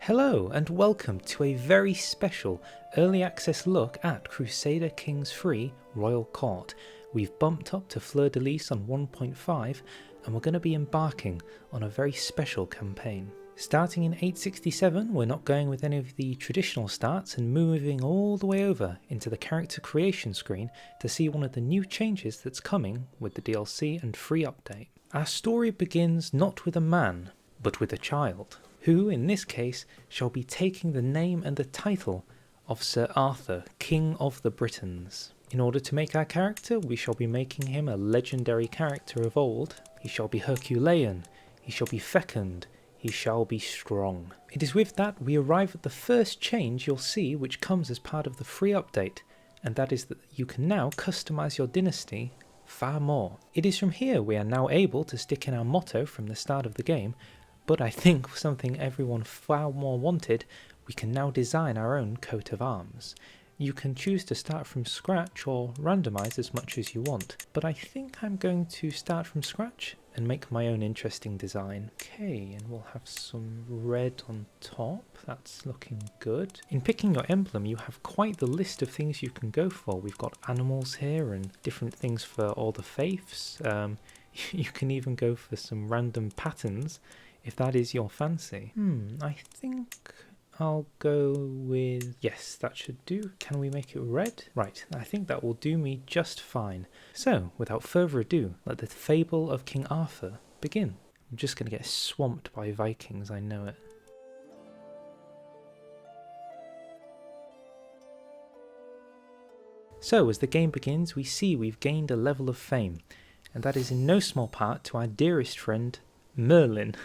Hello and welcome to a very special early access look at Crusader Kings 3 Royal Court. We've bumped up to Fleur de Lis on 1.5 and we're going to be embarking on a very special campaign. Starting in 867, we're not going with any of the traditional starts and moving all the way over into the character creation screen to see one of the new changes that's coming with the DLC and free update. Our story begins not with a man, but with a child, who in this case shall be taking the name and the title of Sir Arthur, King of the Britons. In order to make our character, we shall be making him a legendary character of old. He shall be Herculean, he shall be fecund, he shall be strong. It is with that we arrive at the first change you'll see which comes as part of the free update, and that is that you can now customise your dynasty far more. It is from here we are now able to stick in our motto from the start of the game, but I think something everyone far more wanted, we can now design our own coat of arms. You can choose to start from scratch or randomise as much as you want, but I think I'm going to start from scratch and make my own interesting design. Okay, and we'll have some red on top, that's looking good. In picking your emblem you have quite the list of things you can go for. We've got animals here and different things for all the faiths. You can even go for some random patterns if that is your fancy. I think I'll go with... yes, that should do. Can we make it red? Right, I think that will do me just fine. So, without further ado, let the fable of King Arthur begin. I'm just going to get swamped by Vikings, I know it. So, as the game begins, we see we've gained a level of fame, and that is in no small part to our dearest friend, Merlin.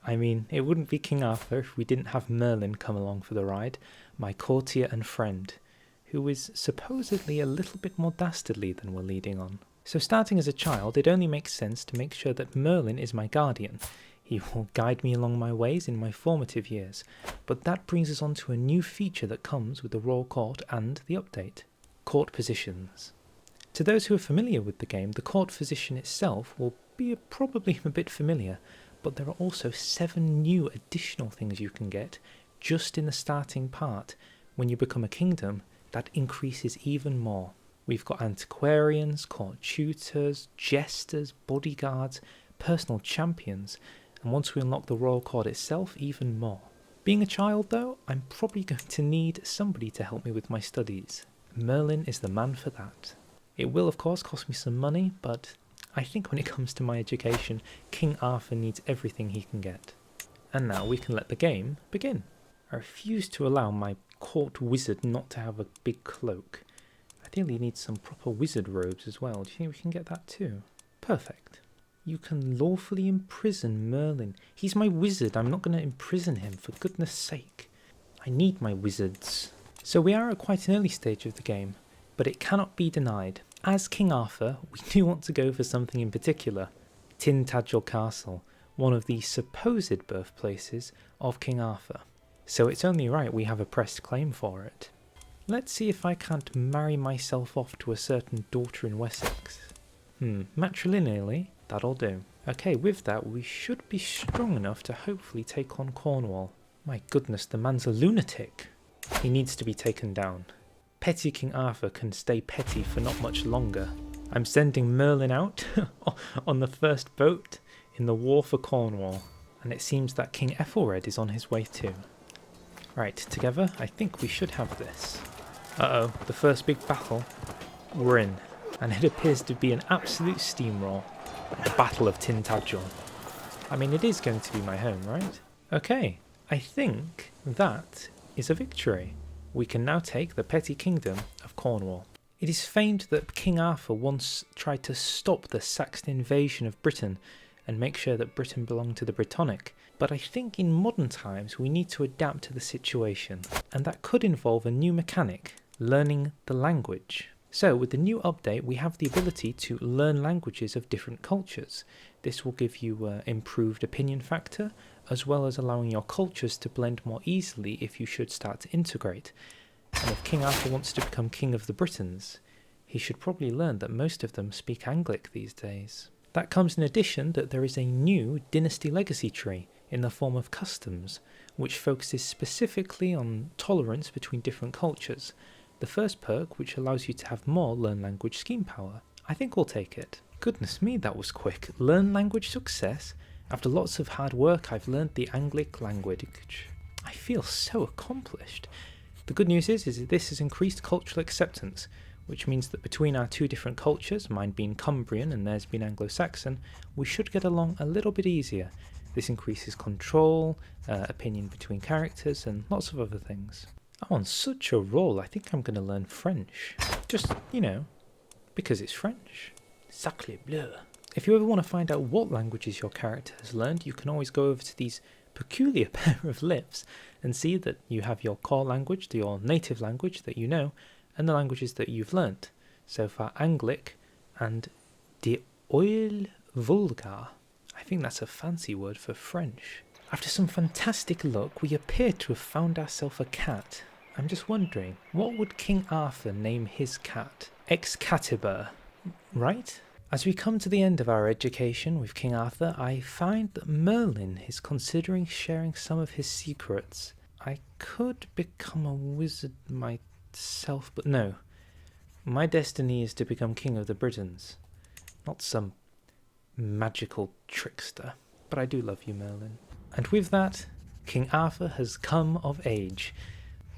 I mean, it wouldn't be King Arthur if we didn't have Merlin come along for the ride, my courtier and friend, who is supposedly a little bit more dastardly than we're leading on. So starting as a child, it only makes sense to make sure that Merlin is my guardian. He will guide me along my ways in my formative years, but that brings us on to a new feature that comes with the Royal Court and the update: court positions. To those who are familiar with the game, the court position itself will be probably a bit familiar, but there are also 7 new additional things you can get just in the starting part. When you become a kingdom, that increases even more. We've got antiquarians, court tutors, jesters, bodyguards, personal champions, and once we unlock the royal court itself, even more. Being a child though, I'm probably going to need somebody to help me with my studies. Merlin is the man for that. It will of course cost me some money, but I think when it comes to my education, King Arthur needs everything he can get. And now we can let the game begin. I refuse to allow my court wizard not to have a big cloak. Ideally he needs some proper wizard robes as well. Do you think we can get that too? Perfect. You can lawfully imprison Merlin. He's my wizard, I'm not going to imprison him, for goodness sake. I need my wizards. So we are at quite an early stage of the game, but it cannot be denied. As King Arthur, we do want to go for something in particular: Tintagel Castle, one of the supposed birthplaces of King Arthur. So it's only right we have a pressed claim for it. Let's see if I can't marry myself off to a certain daughter in Wessex. Matrilineally, that'll do. Okay, with that we should be strong enough to hopefully take on Cornwall. My goodness, the man's a lunatic. He needs to be taken down. Petty King Arthur can stay petty for not much longer. I'm sending Merlin out on the first boat in the war for Cornwall, and it seems that King Ethelred is on his way too. Right, together I think we should have this. Uh-oh, the first big battle. We're in, and it appears to be an absolute steamroll. The Battle of Tintagel. I mean, it is going to be my home, right? Okay, I think that is a victory. We can now take the petty kingdom of Cornwall. It is famed that King Arthur once tried to stop the Saxon invasion of Britain and make sure that Britain belonged to the Brittonic, but I think in modern times we need to adapt to the situation, and that could involve a new mechanic: learning the language. So with the new update we have the ability to learn languages of different cultures. This will give you an improved opinion factor, as well as allowing your cultures to blend more easily if you should start to integrate. And if King Arthur wants to become King of the Britons, he should probably learn that most of them speak Anglic these days. That comes in addition that there is a new dynasty legacy tree. in the form of customs, which focuses specifically on tolerance between different cultures. The first perk, which allows you to have more learn language scheme power. I think we'll take it. Goodness me, that was quick. Learn language success. After lots of hard work, I've learned the Anglic language. I feel so accomplished. The good news is that this has increased cultural acceptance, which means that between our two different cultures, mine being Cumbrian and theirs being Anglo-Saxon, we should get along a little bit easier. This increases control, opinion between characters, and lots of other things. I'm on such a roll, I think I'm going to learn French. Just, because it's French. Sacre bleu. If you ever want to find out what languages your character has learned, you can always go over to these peculiar pair of lips and see that you have your core language, your native language that you know, and the languages that you've learnt. So for Anglic and de oil vulgar, I think that's a fancy word for French. After some fantastic luck, we appear to have found ourselves a cat. I'm just wondering, what would King Arthur name his cat? Excalibur, right? As we come to the end of our education with King Arthur, I find that Merlin is considering sharing some of his secrets. I could become a wizard myself, but no. My destiny is to become King of the Britons, not some magical trickster. But I do love you, Merlin. And with that, King Arthur has come of age.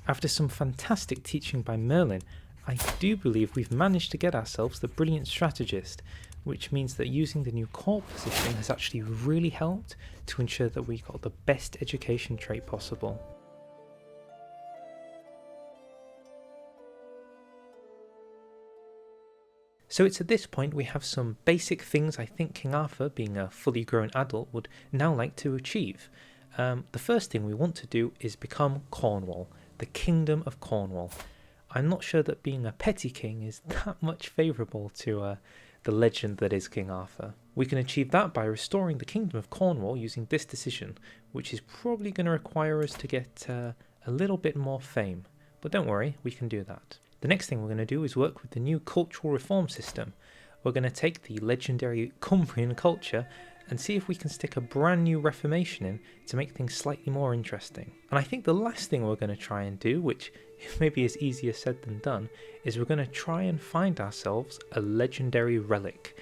After some fantastic teaching by Merlin, I do believe we've managed to get ourselves the brilliant strategist, which means that using the new court position has actually really helped to ensure that we got the best education trait possible. So it's at this point we have some basic things I think King Arthur, being a fully grown adult, would now like to achieve. The first thing we want to do is become Cornwall, the Kingdom of Cornwall. I'm not sure that being a petty king is that much favourable to the legend that is King Arthur. We can achieve that by restoring the Kingdom of Cornwall using this decision, which is probably going to require us to get a little bit more fame. But don't worry, we can do that. The next thing we're going to do is work with the new cultural reform system. We're going to take the legendary Cumbrian culture and see if we can stick a brand new reformation in to make things slightly more interesting. And I think the last thing we're going to try and do, which maybe is easier said than done, is we're going to try and find ourselves a legendary relic.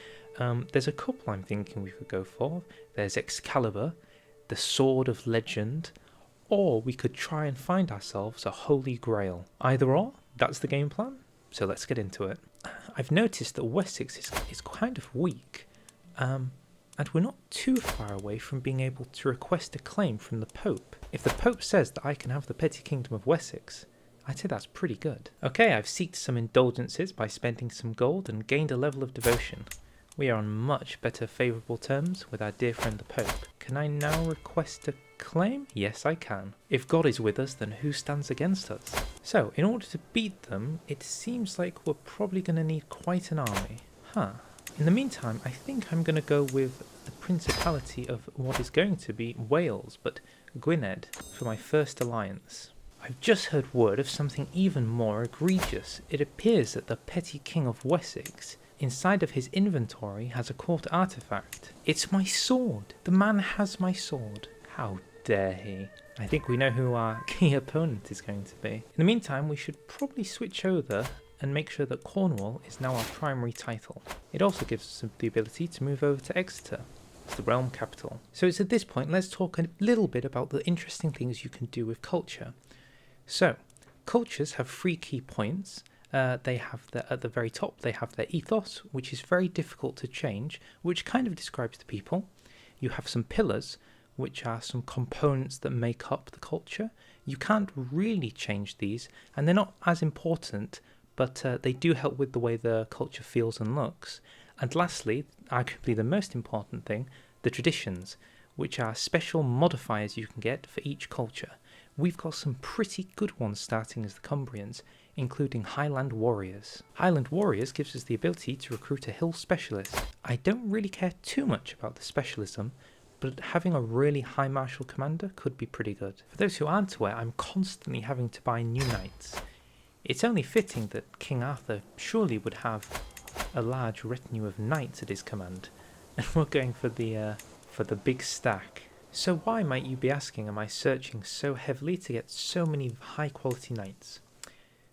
There's a couple I'm thinking we could go for. There's Excalibur, the Sword of Legend, or we could try and find ourselves a Holy Grail. Either or, that's the game plan, so let's get into it. I've noticed that Wessex is kind of weak, and we're not too far away from being able to request a claim from the Pope. If the Pope says that I can have the petty kingdom of Wessex, I'd say that's pretty good. Okay, I've seeked some indulgences by spending some gold and gained a level of devotion. We are on much better favourable terms with our dear friend the Pope. Can I now request a claim? Yes, I can. If God is with us, then who stands against us? So, in order to beat them, it seems like we're probably going to need quite an army. In the meantime, I think I'm going to go with the Principality of what is going to be Wales, but Gwynedd, for my first alliance. I've just heard word of something even more egregious. It appears that the petty king of Wessex, inside of his inventory, has a court artifact. It's my sword! The man has my sword. How dare he? I think we know who our key opponent is going to be. In the meantime, we should probably switch over and make sure that Cornwall is now our primary title. It also gives us the ability to move over to Exeter, as the realm capital. So it's at this point, let's talk a little bit about the interesting things you can do with culture. So, cultures have 3 key points. They have at the very top, they have their ethos, which is very difficult to change, which kind of describes the people. You have some pillars, which are some components that make up the culture. You can't really change these, and they're not as important, but they do help with the way the culture feels and looks. And lastly, arguably the most important thing, the traditions, which are special modifiers you can get for each culture. We've got some pretty good ones starting as the Cumbrians, including Highland Warriors. Highland Warriors gives us the ability to recruit a hill specialist. I don't really care too much about the specialism, but having a really high martial commander could be pretty good. For those who aren't aware, I'm constantly having to buy new knights. It's only fitting that King Arthur surely would have a large retinue of knights at his command, and we're going for the big stack. So why, might you be asking, am I searching so heavily to get so many high quality knights?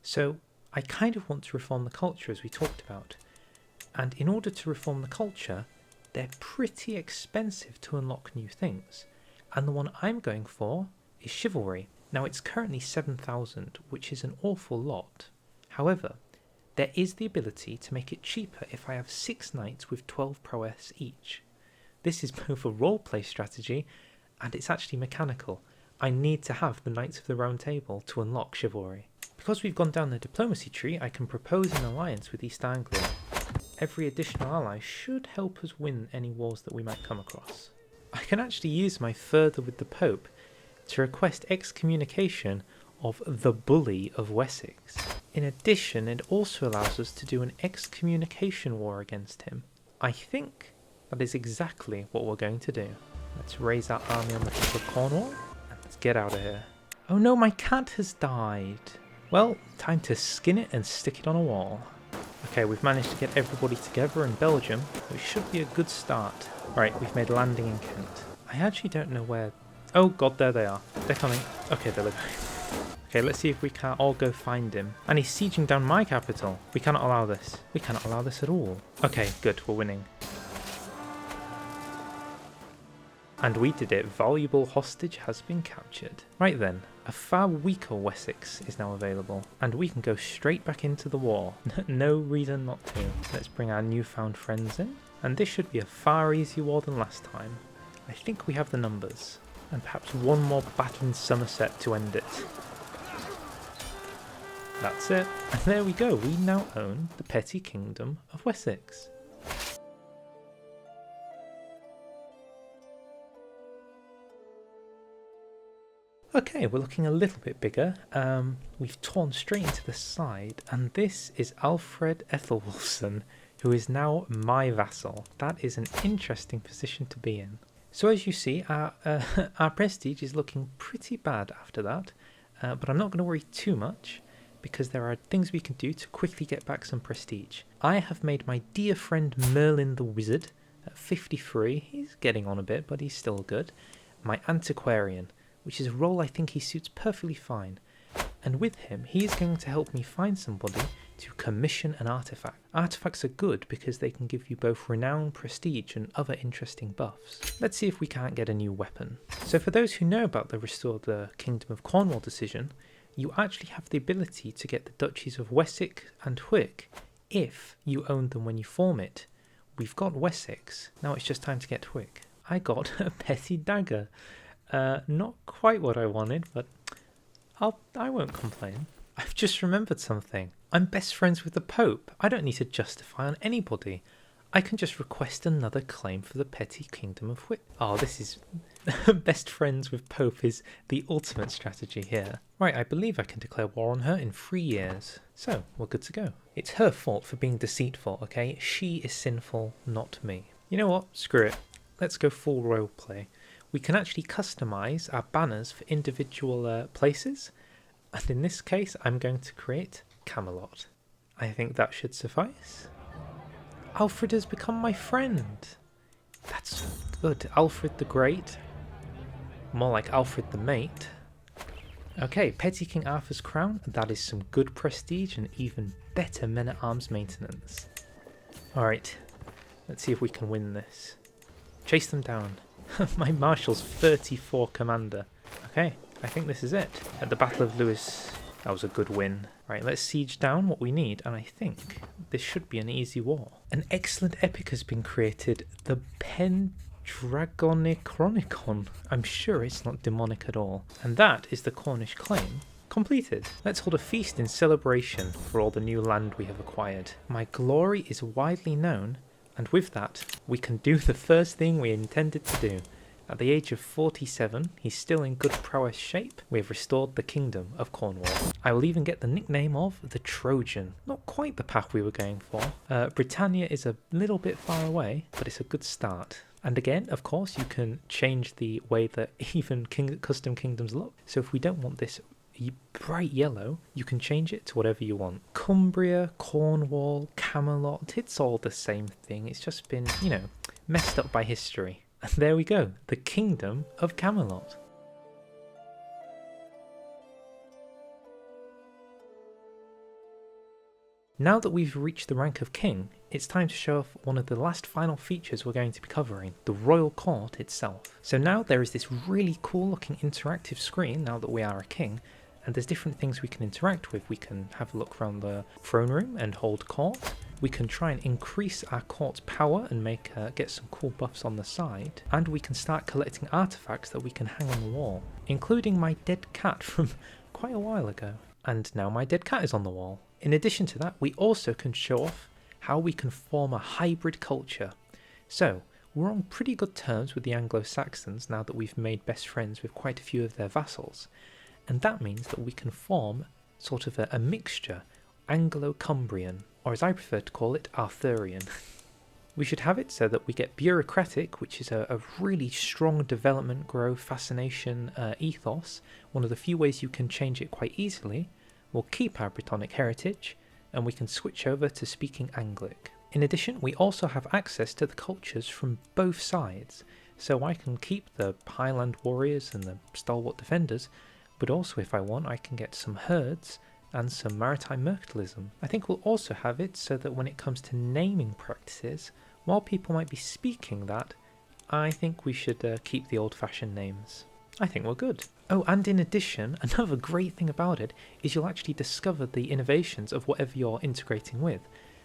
So I kind of want to reform the culture, as we talked about. And in order to reform the culture, they're pretty expensive to unlock new things. And the one I'm going for is chivalry. Now it's currently 7,000, which is an awful lot. However, there is the ability to make it cheaper if I have 6 knights with 12 prowess each. This is both a roleplay strategy and it's actually mechanical. I need to have the Knights of the Round Table to unlock chivalry. Because we've gone down the diplomacy tree, I can propose an alliance with East Anglia. Every additional ally should help us win any wars that we might come across. I can actually use my further with the Pope to request excommunication of the Bully of Wessex. In addition, it also allows us to do an excommunication war against him. I think that is exactly what we're going to do. Let's raise our army on the top of Cornwall and let's get out of here. Oh no, my cat has died. Well, time to skin it and stick it on a wall. Okay, we've managed to get everybody together in Belgium, which should be a good start. Right, we've made landing in Kent. I actually don't know where... Oh god, there they are. They're coming. Okay, they're living. Okay, let's see if we can't all go find him. And he's sieging down my capital. We cannot allow this. We cannot allow this at all. Okay, good, we're winning. And we did it. Valuable hostage has been captured. Right then, a far weaker Wessex is now available, and we can go straight back into the war. No reason not to. Let's bring our newfound friends in, and this should be a far easier war than last time. I think we have the numbers, and perhaps one more battle in Somerset to end it. That's it, and there we go. We now own the petty kingdom of Wessex. Okay, we're looking a little bit bigger. We've torn straight into the side, and this is Alfred Ethelwulfson, who is now my vassal. That is an interesting position to be in. So as you see, our prestige is looking pretty bad after that, but I'm not going to worry too much, because there are things we can do to quickly get back some prestige. I have made my dear friend Merlin the Wizard at 53. He's getting on a bit, but he's still good. My antiquarian, which is a role I think he suits perfectly fine. And with him, he is going to help me find somebody to commission an artifact. Artifacts are good because they can give you both renown, prestige, and other interesting buffs. Let's see if we can't get a new weapon. So for those who know about the Restore the Kingdom of Cornwall decision, you actually have the ability to get the duchies of Wessex and Wick if you own them when you form it. We've got Wessex, now it's just time to get Wick. I got a petty dagger. Not quite what I wanted, but I won't complain. I've just remembered something. I'm best friends with the Pope. I don't need to justify on anybody. I can just request another claim for the petty kingdom of Wick. Oh, this is... best friends with Pope is the ultimate strategy here. Right, I believe I can declare war on her in 3 years. So, we're good to go. It's her fault for being deceitful, okay? She is sinful, not me. You know what? Screw it. Let's go full roleplay. We can actually customize our banners for individual places, and in this case I'm going to create Camelot. I think that should suffice. Alfred has become my friend. That's good. Alfred the Great. More like Alfred the Mate. Okay, Petty King Arthur's crown. That is some good prestige and even better men-at-arms maintenance. Alright, let's see if we can win this. Chase them down. My marshal's 34 commander. Okay, I think this is it. At the Battle of Lewes, that was a good win. Right, let's siege down what we need, and I think this should be an easy war. An excellent epic has been created, the Pendragonicronicon. I'm sure it's not demonic at all. And that is the Cornish claim completed. Let's hold a feast in celebration for all the new land we have acquired. My glory is widely known, and with that, we can do the first thing we intended to do. At the age of 47, he's still in good prowess shape. We have restored the kingdom of Cornwall. I will even get the nickname of the Trojan. Not quite the path we were going for. Britannia is a little bit far away, but it's a good start. And again, of course, you can change the way that even custom kingdoms look. So if we don't want this bright yellow, you can change it to whatever you want. Cumbria, Cornwall, Camelot, it's all the same thing. It's just been, messed up by history. And there we go, the Kingdom of Camelot. Now that we've reached the rank of king, it's time to show off one of the last final features we're going to be covering, the royal court itself. So now there is this really cool looking interactive screen now that we are a king, and there's different things we can interact with. We can have a look around the throne room and hold court. We can try and increase our court's power and get some cool buffs on the side. And we can start collecting artifacts that we can hang on the wall, including my dead cat from quite a while ago. And now my dead cat is on the wall. In addition to that, we also can show off how we can form a hybrid culture. So, we're on pretty good terms with the Anglo-Saxons now that we've made best friends with quite a few of their vassals. And that means that we can form sort of a mixture, Anglo-Cumbrian, or as I prefer to call it, Arthurian. We should have it so that we get bureaucratic, which is a really strong development, growth, fascination ethos, one of the few ways you can change it quite easily. We'll keep our Brittonic heritage, and we can switch over to speaking Anglic. In addition, we also have access to the cultures from both sides, so I can keep the Highland warriors and the stalwart defenders, but also if I want I can get some herds and some maritime mercantilism. I think we'll also have it so that when it comes to naming practices, while people might be speaking that, I think we should keep the old-fashioned names. I think we're good. Oh, and in addition, another great thing about it is you'll actually discover the innovations of whatever you're integrating with.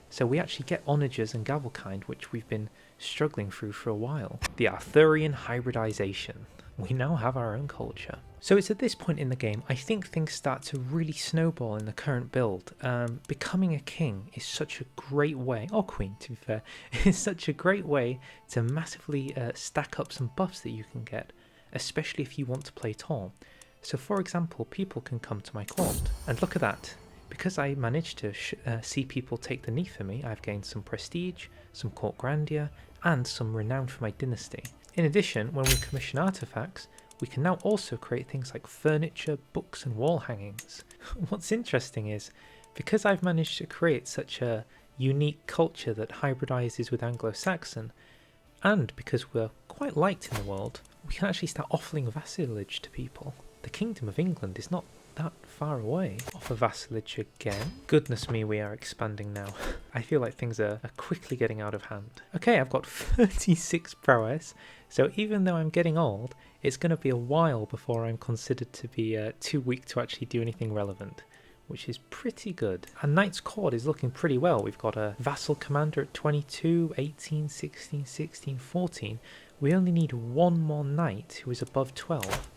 So we actually get onagers and gavelkind, which we've been struggling through for a while. The Arthurian hybridization. We now have our own culture. So it's at this point in the game I think things start to really snowball in the current build. Becoming a king is such a great way, or queen to be fair, is such a great way to massively stack up some buffs that you can get, especially if you want to play tall. So for example, people can come to my court, and look at that. Because I managed to see people take the knee for me, I've gained some prestige, some court grandeur, and some renown for my dynasty. In addition, when we commission artifacts, we can now also create things like furniture, books, and wall hangings. What's interesting is, because I've managed to create such a unique culture that hybridizes with Anglo-Saxon, and because we're quite liked in the world, we can actually start offering vassalage to people. The Kingdom of England is not that far away. Offer vassalage again. Goodness me, we are expanding now. I feel like things are quickly getting out of hand. Okay, I've got 36 prowess, so even though I'm getting old, it's going to be a while before I'm considered to be too weak to actually do anything relevant, which is pretty good. And Knight's Court is looking pretty well. We've got a vassal commander at 22, 18, 16, 16, 14. We only need one more knight who is above 12.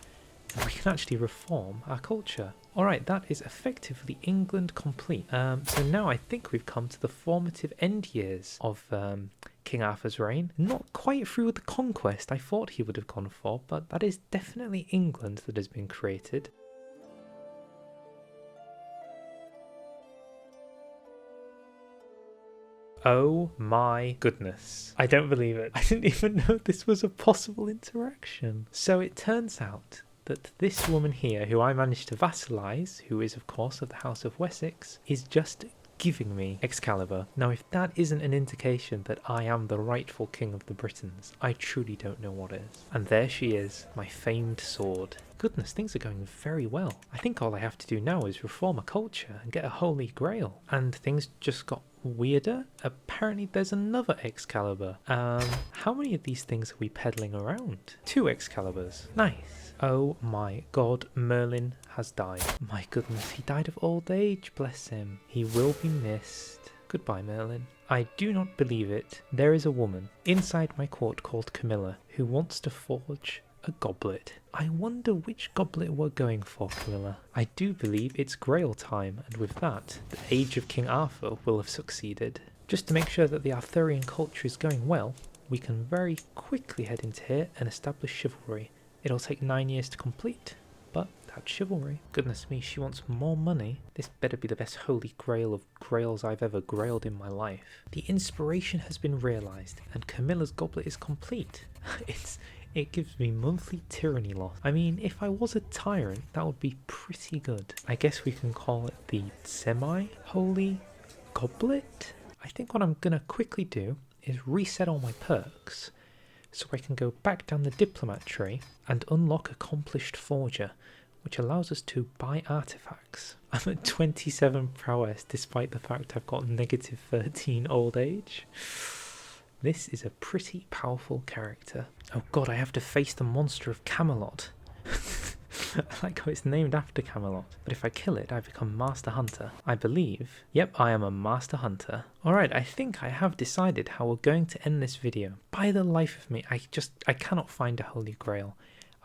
We can actually reform our culture. Alright, that is effectively England complete. So now I think we've come to the formative end years of King Arthur's reign. Not quite through the conquest I thought he would have gone for, but that is definitely England that has been created. Oh my goodness. I don't believe it. I didn't even know this was a possible interaction. So it turns out that this woman here, who I managed to vassalize, who is of course of the House of Wessex, is just giving me Excalibur. Now if that isn't an indication that I am the rightful king of the Britons, I truly don't know what is. And there she is, my famed sword. Goodness, things are going very well. I think all I have to do now is reform a culture and get a holy grail. And things just got weirder. Apparently there's another Excalibur. How many of these things are we peddling around? 2 Excaliburs. Nice. Oh my god, Merlin has died. My goodness, he died of old age, bless him. He will be missed. Goodbye, Merlin. I do not believe it. There is a woman inside my court called Camilla who wants to forge a goblet. I wonder which goblet we're going for, Camilla. I do believe it's Grail time, and with that, the age of King Arthur will have succeeded. Just to make sure that the Arthurian culture is going well, we can very quickly head into here and establish chivalry. It'll take 9 years to complete, but that's chivalry. Goodness me, she wants more money. This better be the best holy grail of grails I've ever grailed in my life. The inspiration has been realised, and Camilla's goblet is complete. It gives me monthly tyranny loss. I mean, if I was a tyrant, that would be pretty good. I guess we can call it the semi-holy goblet? I think what I'm gonna quickly do is reset all my perks. so I can go back down the diplomat tree and unlock accomplished forger, which allows us to buy artifacts. I'm at 27 prowess despite the fact I've got negative 13 old age. This is a pretty powerful character. Oh god, I have to face the monster of Camelot. I like how it's named after Camelot. But if I kill it, I become Master Hunter. I believe. Yep, I am a Master Hunter. Alright, I think I have decided how we're going to end this video. By the life of me, I cannot find a Holy Grail.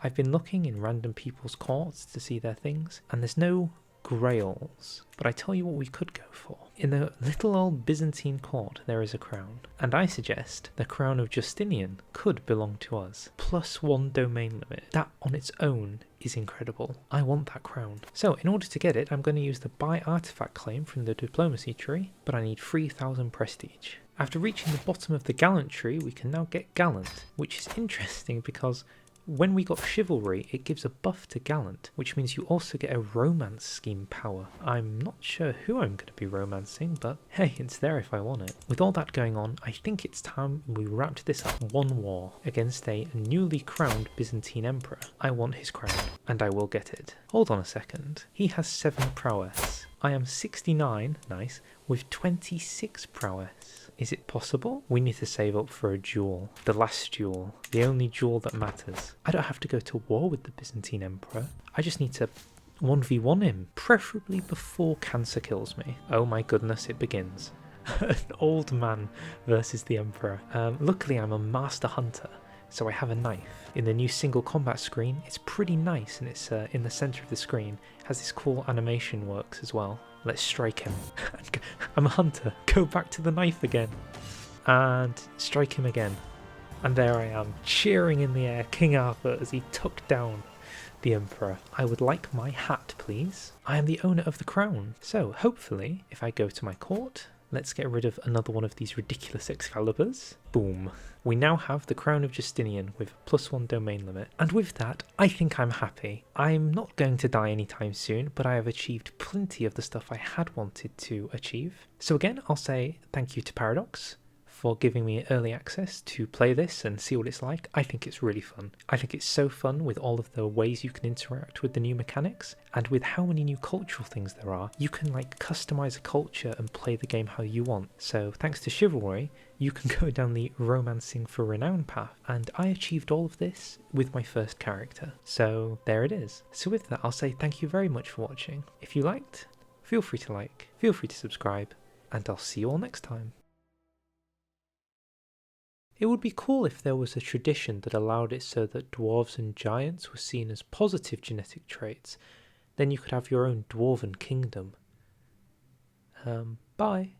I've been looking in random people's courts to see their things, and there's no grails. But I tell you what we could go for. In the little old Byzantine court, there is a crown, and I suggest the crown of Justinian could belong to us. +1 domain limit. That on its own is incredible. I want that crown. So in order to get it, I'm going to use the buy artifact claim from the diplomacy tree, but I need 3000 prestige. After reaching the bottom of the gallant tree, we can now get gallant, which is interesting because when we got chivalry, it gives a buff to gallant, which means you also get a romance scheme power. I'm not sure who I'm going to be romancing, but hey, it's there if I want it. With all that going on, I think it's time we wrapped this up. One war against a newly crowned Byzantine emperor. I want his crown, and I will get it. Hold on a second. He has 7 prowess. I am 69, nice, with 26 prowess. Is it possible? We need to save up for a duel. The last duel. The only duel that matters. I don't have to go to war with the Byzantine Emperor. I just need to 1v1 him. Preferably before cancer kills me. Oh my goodness, it begins. An old man versus the Emperor. Luckily I'm a Master Hunter, so I have a knife. In the new single combat screen, it's pretty nice, and it's in the centre of the screen. It has this cool animation works as well. Let's strike him. I'm a hunter. Go back to the knife again. And strike him again. And there I am, cheering in the air King Arthur as he took down the Emperor. I would like my hat, please. I am the owner of the crown. So, hopefully, if I go to my court, let's get rid of another one of these ridiculous Excaliburs. Boom. We now have the Crown of Justinian with +1 domain limit. And with that, I think I'm happy. I'm not going to die anytime soon, but I have achieved plenty of the stuff I had wanted to achieve. So again, I'll say thank you to Paradox for giving me early access to play this and see what it's like. I think it's really fun. I think it's so fun with all of the ways you can interact with the new mechanics, and with how many new cultural things there are. You can like customize a culture and play the game how you want. So thanks to Chivalry, you can go down the romancing for renown path, and I achieved all of this with my first character. So there it is. So with that, I'll say thank you very much for watching. If you liked, feel free to like, feel free to subscribe, and I'll see you all next time. It would be cool if there was a tradition that allowed it so that dwarves and giants were seen as positive genetic traits. Then you could have your own dwarven kingdom. Bye.